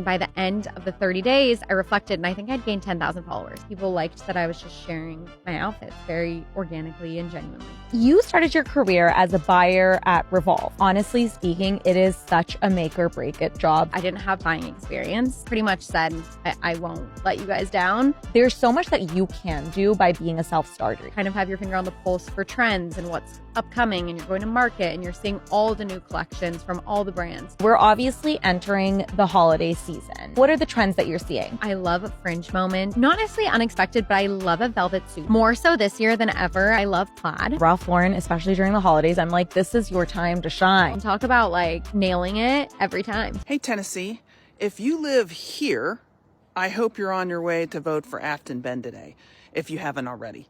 By the end of the 30 days, I reflected and I think I'd gained 10,000 followers. People liked that I was just sharing my outfits very organically and genuinely. You started your career as a buyer at Revolve. Honestly speaking, it is such a make or break it job. I didn't have buying experience. Pretty much said, I won't let you guys down. There's so much that you can do by being a self-starter. Kind of have your finger on the pulse for trends and what's upcoming, and you're going to market and you're seeing all the new collections from all the brands. We're obviously entering the holiday season. What are the trends that you're seeing? I love a fringe moment. Not necessarily unexpected, but I love a velvet suit. More so this year than ever. I love plaid. Ralph Lauren, especially during the holidays, I'm like, this is your time to shine. Talk about like nailing it every time. Hey, Tennessee, if you live here, I hope you're on your way to vote for Afton Ben today, if you haven't already.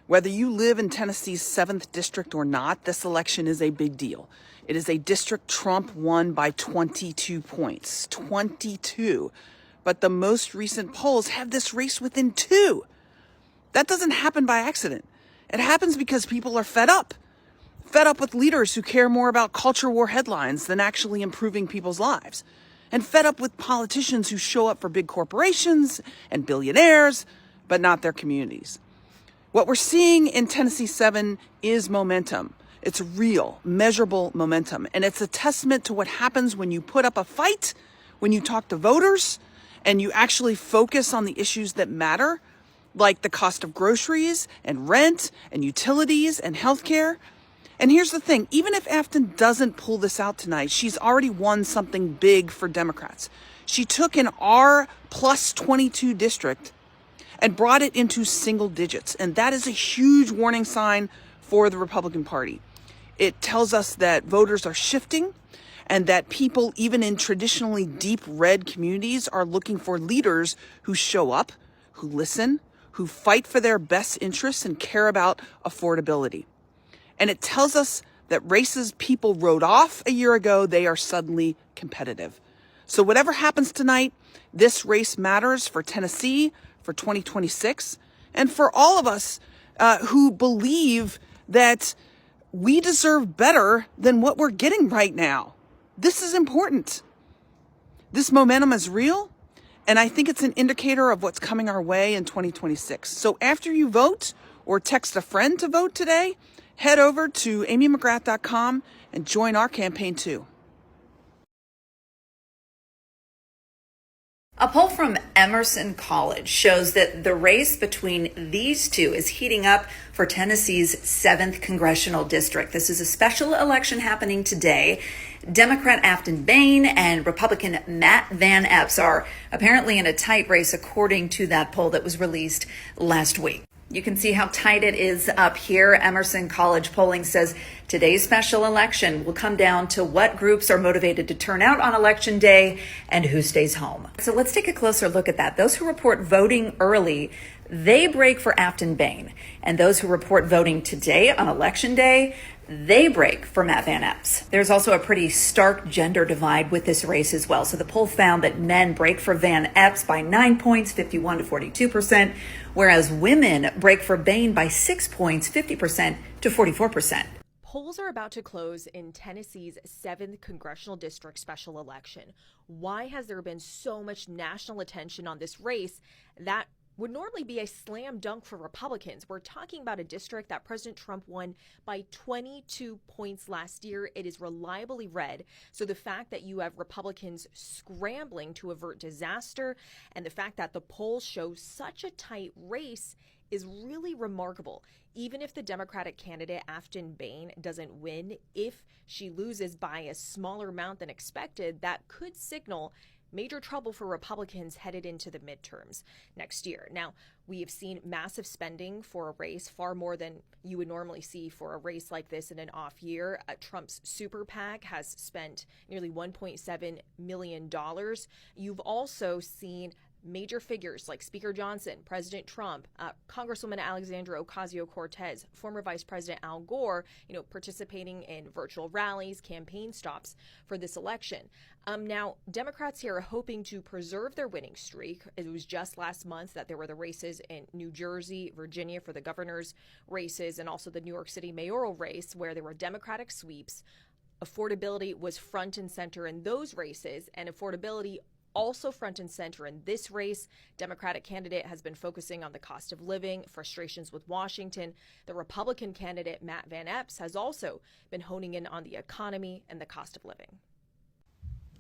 Whether you live in Tennessee's 7th district or not, this election is a big deal. It is a district Trump won by 22 points. 22. But the most recent polls have this race within 2. That doesn't happen by accident. It happens because people are fed up. Fed up with leaders who care more about culture war headlines than actually improving people's lives. And fed up with politicians who show up for big corporations and billionaires, but not their communities. What we're seeing in Tennessee 7 is momentum. It's real, measurable momentum. And it's a testament to what happens when you put up a fight, when you talk to voters, and you actually focus on the issues that matter, like the cost of groceries and rent and utilities and healthcare. And here's the thing, even if Afton doesn't pull this out tonight, she's already won something big for Democrats. She took an R plus 22 district and brought it into single digits. And that is a huge warning sign for the Republican Party. It tells us that voters are shifting and that people, even in traditionally deep red communities, are looking for leaders who show up, who listen, who fight for their best interests and care about affordability. And it tells us that races people wrote off a year ago, they are suddenly competitive. So whatever happens tonight, this race matters for Tennessee, for 2026, and for all of us who believe that we deserve better than what we're getting right now. This is important. This momentum is real, and I think it's an indicator of what's coming our way in 2026. So after you vote or text a friend to vote today, head over to amymcgrath.com and join our campaign too. A poll from Emerson College shows that the race between these two is heating up for Tennessee's 7th congressional district. This is a special election happening today. Democrat Afton Bain and Republican Matt Van Epps are apparently in a tight race, according to that poll that was released last week. You can see how tight it is up here. Emerson College polling says today's special election will come down to what groups are motivated to turn out on election day and who stays home. So let's take a closer look at that. Those who report voting early, they break for Afton Bain. And those who report voting today on election day, they break for Matt Van Epps. There's also a pretty stark gender divide with this race as well. So the poll found that men break for Van Epps by 9 points, 51 to 42%, whereas women break for Bain by 6 points, 50% to 44%. Polls are about to close in Tennessee's 7th congressional district special election. Why has there been so much national attention on this race that would normally be a slam dunk for Republicans? We're talking about a district that President Trump won by 22 points last year. It is reliably red. So the fact that you have Republicans scrambling to avert disaster and the fact that the polls show such a tight race is really remarkable. Even if the Democratic candidate Afton Bain doesn't win, if she loses by a smaller amount than expected, that could signal major trouble for Republicans headed into the midterms next year. Now, we have seen massive spending for a race, far more than you would normally see for a race like this in an off year. Trump's super PAC has spent nearly $1.7 million. You've also seen major figures like Speaker Johnson, President Trump, Congresswoman Alexandra Ocasio-Cortez, former Vice President Al Gore, participating in virtual rallies, campaign stops for this election. Now, Democrats here are hoping to preserve their winning streak. It was just last month that there were the races in New Jersey, Virginia for the governor's races, and also the New York City mayoral race where there were Democratic sweeps. Affordability was front and center in those races, and affordability Also front and center in this race, Democratic candidate has been focusing on the cost of living, frustrations with Washington. The Republican candidate, Matt Van Epps, has also been honing in on the economy and the cost of living.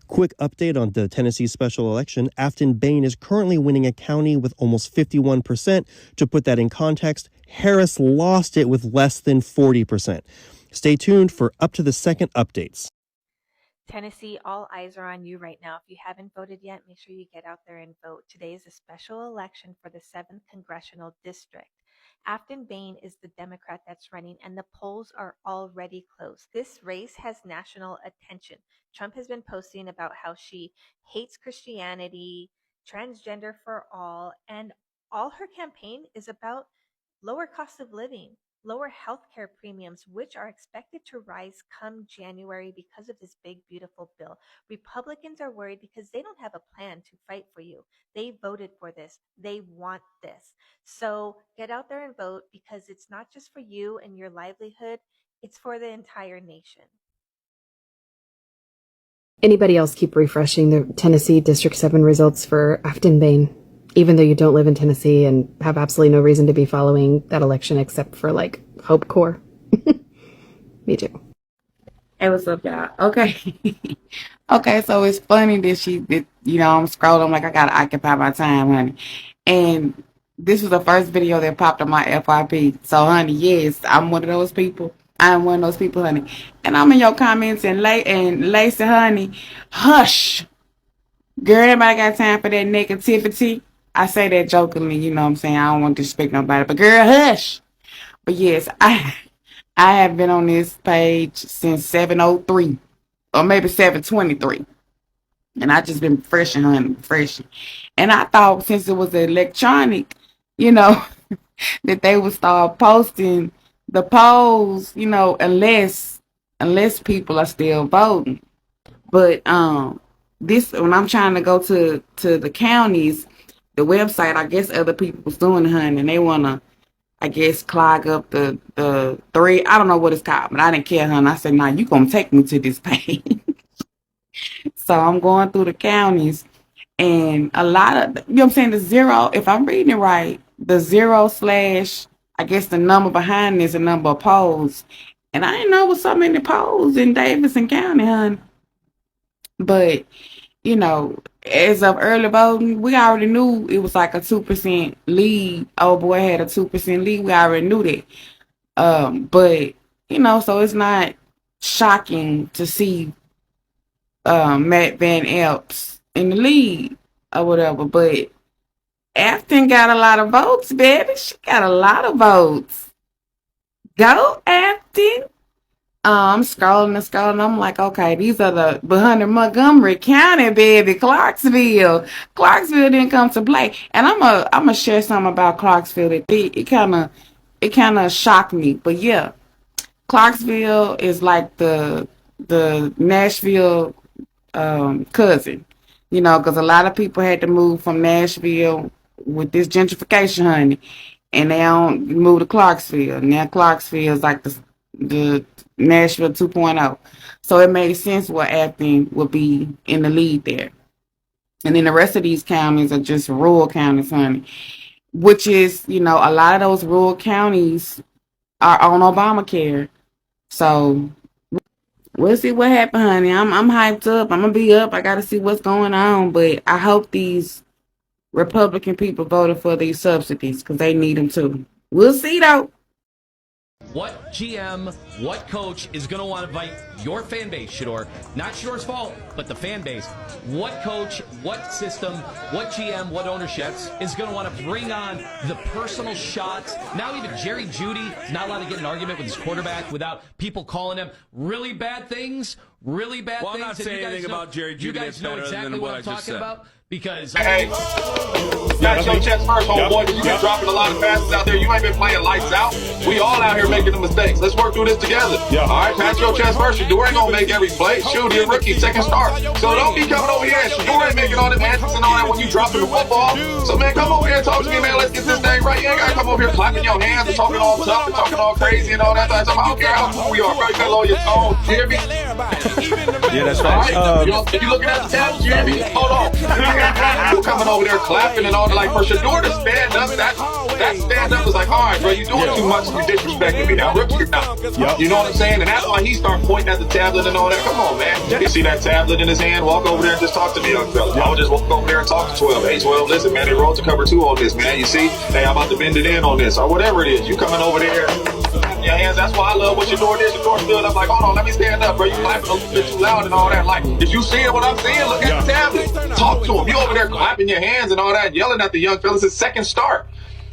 Quick update on the Tennessee special election. Afton Bain is currently winning a county with almost 51%. To put that in context, Harris lost it with less than 40%. Stay tuned for up to the second updates. Tennessee, all eyes are on you right now. If you haven't voted yet, make sure you get out there and vote. Today is a special election for the 7th Congressional District. Afton Bain is the Democrat that's running, and the polls are already closed. This race has national attention. Trump has been posting about how she hates Christianity, transgender for all, and all her campaign is about lower cost of living, lower healthcare premiums, which are expected to rise come January because of this big, beautiful bill. Republicans are worried because they don't have a plan to fight for you. They voted for this. They want this. So get out there and vote, because it's not just for you and your livelihood, it's for the entire nation. Anybody else keep refreshing the Tennessee District 7 results for Afton Bain, even though you don't live in Tennessee and have absolutely no reason to be following that election except for, like, Hope Corps? Me too. Hey, what's up, y'all? Okay. Okay, so it's funny that I'm scrolling, I'm like, I gotta occupy my time, honey. And this was the first video that popped on my FYP. So, honey, yes, I'm one of those people. I'm one of those people, honey. And I'm in your comments and Lacey, honey, hush. Girl, anybody got time for that negativity? I say that jokingly, you know what I'm saying? I don't want to disrespect nobody, but girl, hush. But yes, I have been on this page since 7:03 or maybe 7:23. And I just been freshing, honey, freshing. And I thought since it was electronic, that they would start posting the polls, unless people are still voting. But this, when I'm trying to go to the counties, the website, I guess other people was doing it, honey, and they wanna, I guess, clog up the thread. I don't know what it's called, but I didn't care, honey. I said, nah, you gonna take me to this page. So I'm going through the counties, and a lot of, what I'm saying, the zero, if I'm reading it right, the 0/ I guess the number behind is a number of polls. And I didn't know it was so many polls in Davidson County, honey. But, as of early voting, we already knew it was like a 2% lead. Old boy had a 2% lead. We already knew that. But, so it's not shocking to see Matt Van Epps in the lead or whatever. But Afton got a lot of votes, baby. She got a lot of votes. Go, Afton. I'm scrolling and scrolling. I'm like, okay, these are the behind Montgomery County, baby. Clarksville didn't come to play. And I'm gonna share something about Clarksville. It kind of shocked me. But yeah, Clarksville is like the Nashville cousin. Because a lot of people had to move from Nashville with this gentrification, honey, and they don't move to Clarksville. Now Clarksville is like the Nashville 2.0. So it made sense why Afton would be in the lead there. And then the rest of these counties are just rural counties, honey, which is, a lot of those rural counties are on Obamacare. So we'll see what happens, honey. I'm hyped up. I'm going to be up. I got to see what's going on. But I hope these Republican people voted for these subsidies because they need them too. We'll see, though. What GM, what coach is going to want to invite your fan base, Shador? Not Shador's fault, but the fan base. What coach, what system, what GM, what ownerships is going to want to bring on the personal shots? Now even Jerry Jeudy is not allowed to get an argument with his quarterback without people calling him really bad things, really bad things. I'm not saying anything about Jerry Jeudy. You guys know exactly what I'm talking about? Because hey, got your chest first, homeboy. You been dropping a lot of passes out there. You ain't been playing lights out. We all out here making the mistakes. Let's work through this together. Yeah. All right, pass your chest first. Shador ain't gonna make every play. Shoot, you're a rookie, second start. So don't be coming over here and Shador ain't making all the matches and all that when you dropping the football. So, man, come over here and talk to me, man. Let's get this thing right. You ain't got to come over here clapping your hands and talking all tough and talking all crazy and all that. I don't care how cool we are, bro. You got to lower your tone. You hear me? Yeah, that's right. If you looking at the tabs, you hear me? Hold on. You coming over there clapping and all that. Like, for Shedeur to stand up, that stand up is like, all right, bro, you doing too much. You disrespecting me now. Rip your mouth. You know what I'm saying? And that's why he start pointing at the tablet and all that. Come on, man. You see that tablet in his hand? Walk over there and just talk to me, young fella. I would just walk over there and talk to 12. Hey, 12, listen, man, they rolled to cover 2 on this, man. You see? Hey, I'm about to bend it in on this or whatever it is. You coming over there. Your hands, that's why I love what Shedeur did. Shedeur stood up like, hold on, let me stand up, bro. You clapping a little bit too loud and all that. Like, if you seeing what I'm saying, look at the tablet. Talk to him. You over there clapping your hands and all that, yelling at the young fellas. His second start.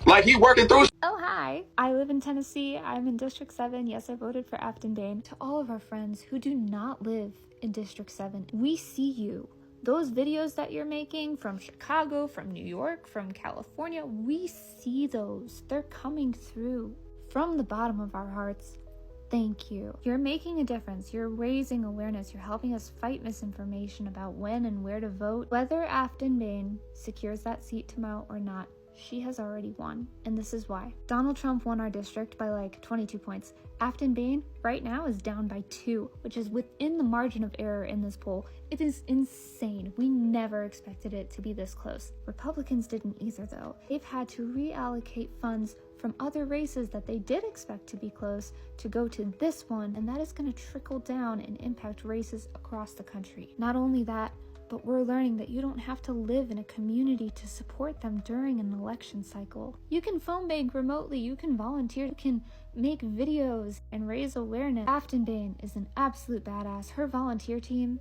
Like, he working through. Oh, hi. I live in Tennessee. I'm in District 7. Yes, I voted for Afton Bain. To all of our friends who do not live in District 7, we see you. Those videos that you're making from Chicago, from New York, from California, we see those. They're coming through. From the bottom of our hearts, thank you. You're making a difference. You're raising awareness. You're helping us fight misinformation about when and where to vote. Whether Afton Bain secures that seat tomorrow or not, she has already won, and this is why. Donald Trump won our district by like 22 points. Afton Bain right now is down by 2, which is within the margin of error in this poll. It is insane. We never expected it to be this close. Republicans didn't either, though. They've had to reallocate funds from other races that they did expect to be close to go to this one, and that is going to trickle down and impact races across the country. Not only that, but we're learning that you don't have to live in a community to support them during an election cycle. You can phone bank remotely, you can volunteer, you can make videos and raise awareness. Afton Bain is an absolute badass. Her volunteer team,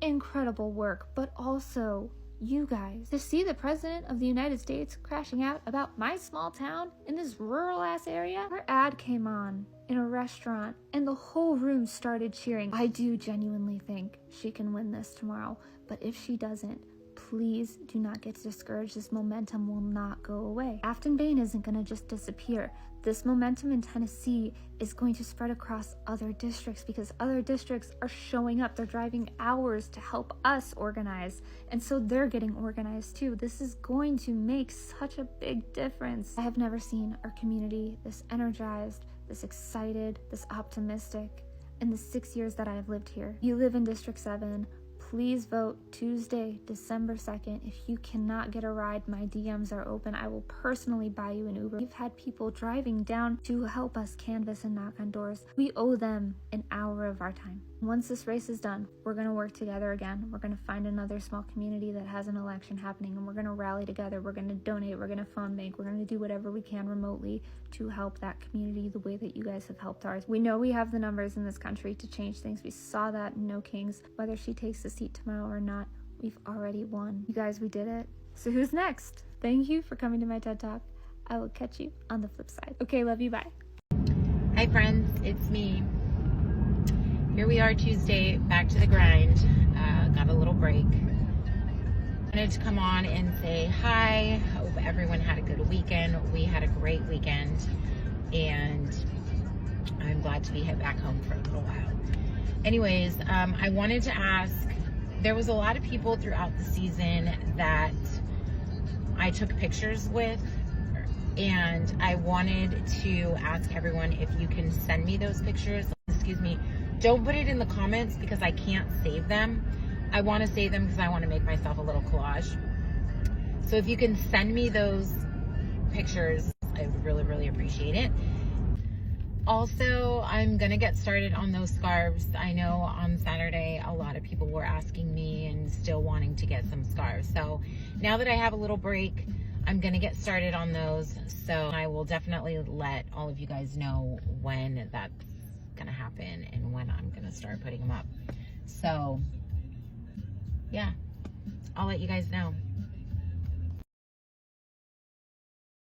incredible work, but also you guys. To see the President of the United States crashing out about my small town in this rural ass area, her ad came on in a restaurant and the whole room started cheering. I do genuinely think she can win this tomorrow. But if she doesn't, please do not get discouraged. This momentum will not go away. Afton Bain isn't going to just disappear. This momentum in Tennessee is going to spread across other districts because other districts are showing up. They're driving hours to help us organize. And so they're getting organized too. This is going to make such a big difference. I have never seen our community this energized, this excited, this optimistic in the 6 years that I have lived here. You live in District 7. Please vote Tuesday, December 2nd. If you cannot get a ride, my DMs are open. I will personally buy you an Uber. We've had people driving down to help us canvass and knock on doors. We owe them an hour of our time. Once this race is done, we're going to work together again. We're going to find another small community that has an election happening, and we're going to rally together. We're going to donate. We're going to phone bank. We're going to do whatever we can remotely to help that community the way that you guys have helped ours. We know we have the numbers in this country to change things. We saw that in No Kings. Whether she takes the seat tomorrow or not, we've already won. You guys, we did it. So who's next? Thank you for coming to my TED Talk. I will catch you on the flip side. Okay, love you, bye. Hi friends, it's me. Here we are Tuesday, back to the grind. Got a little break. Wanted to come on and say hi. Hope everyone had a good weekend. We had a great weekend, and I'm glad to be back home for a little while. Anyways, I wanted to ask, there was a lot of people throughout the season that I took pictures with, and I wanted to ask everyone if you can send me those pictures. Excuse me. Don't put it in the comments because I can't save them. I want to save them because I want to make myself a little collage. So if you can send me those pictures, I would really, really appreciate it. Also, I'm going to get started on those scarves. I know on Saturday, a lot of people were asking me and still wanting to get some scarves. So now that I have a little break, I'm going to get started on those. So I will definitely let all of you guys know when that's going to happen and when I'm going to start putting them up. So yeah, I'll let you guys know.